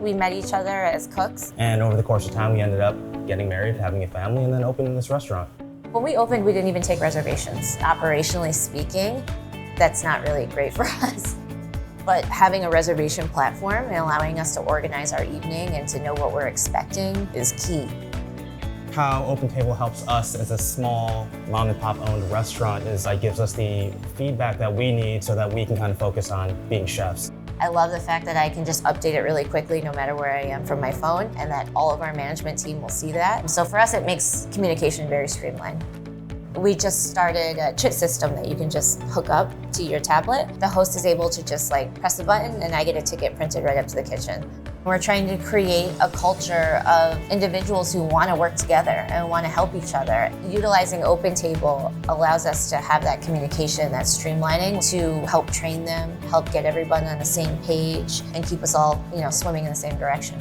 We met each other as cooks. And over the course of time, we ended up getting married, having a family, and then opening this restaurant. When we opened, we didn't even take reservations. Operationally speaking, that's not really great for us. But having a reservation platform and allowing us to organize our evening and to know what we're expecting is key. How OpenTable helps us as a small mom and pop owned restaurant is it gives us the feedback that we need so that we can kind of focus on being chefs. I love the fact that I can just update it really quickly no matter where I am from my phone, and that all of our management team will see that. So for us, it makes communication very streamlined. We just started a chit system that you can just hook up to your tablet. The host is able to just press the button and I get a ticket printed right up to the kitchen. We're trying to create a culture of individuals who want to work together and want to help each other. Utilizing OpenTable allows us to have that communication, that streamlining, to help train them, help get everyone on the same page, and keep us all, swimming in the same direction.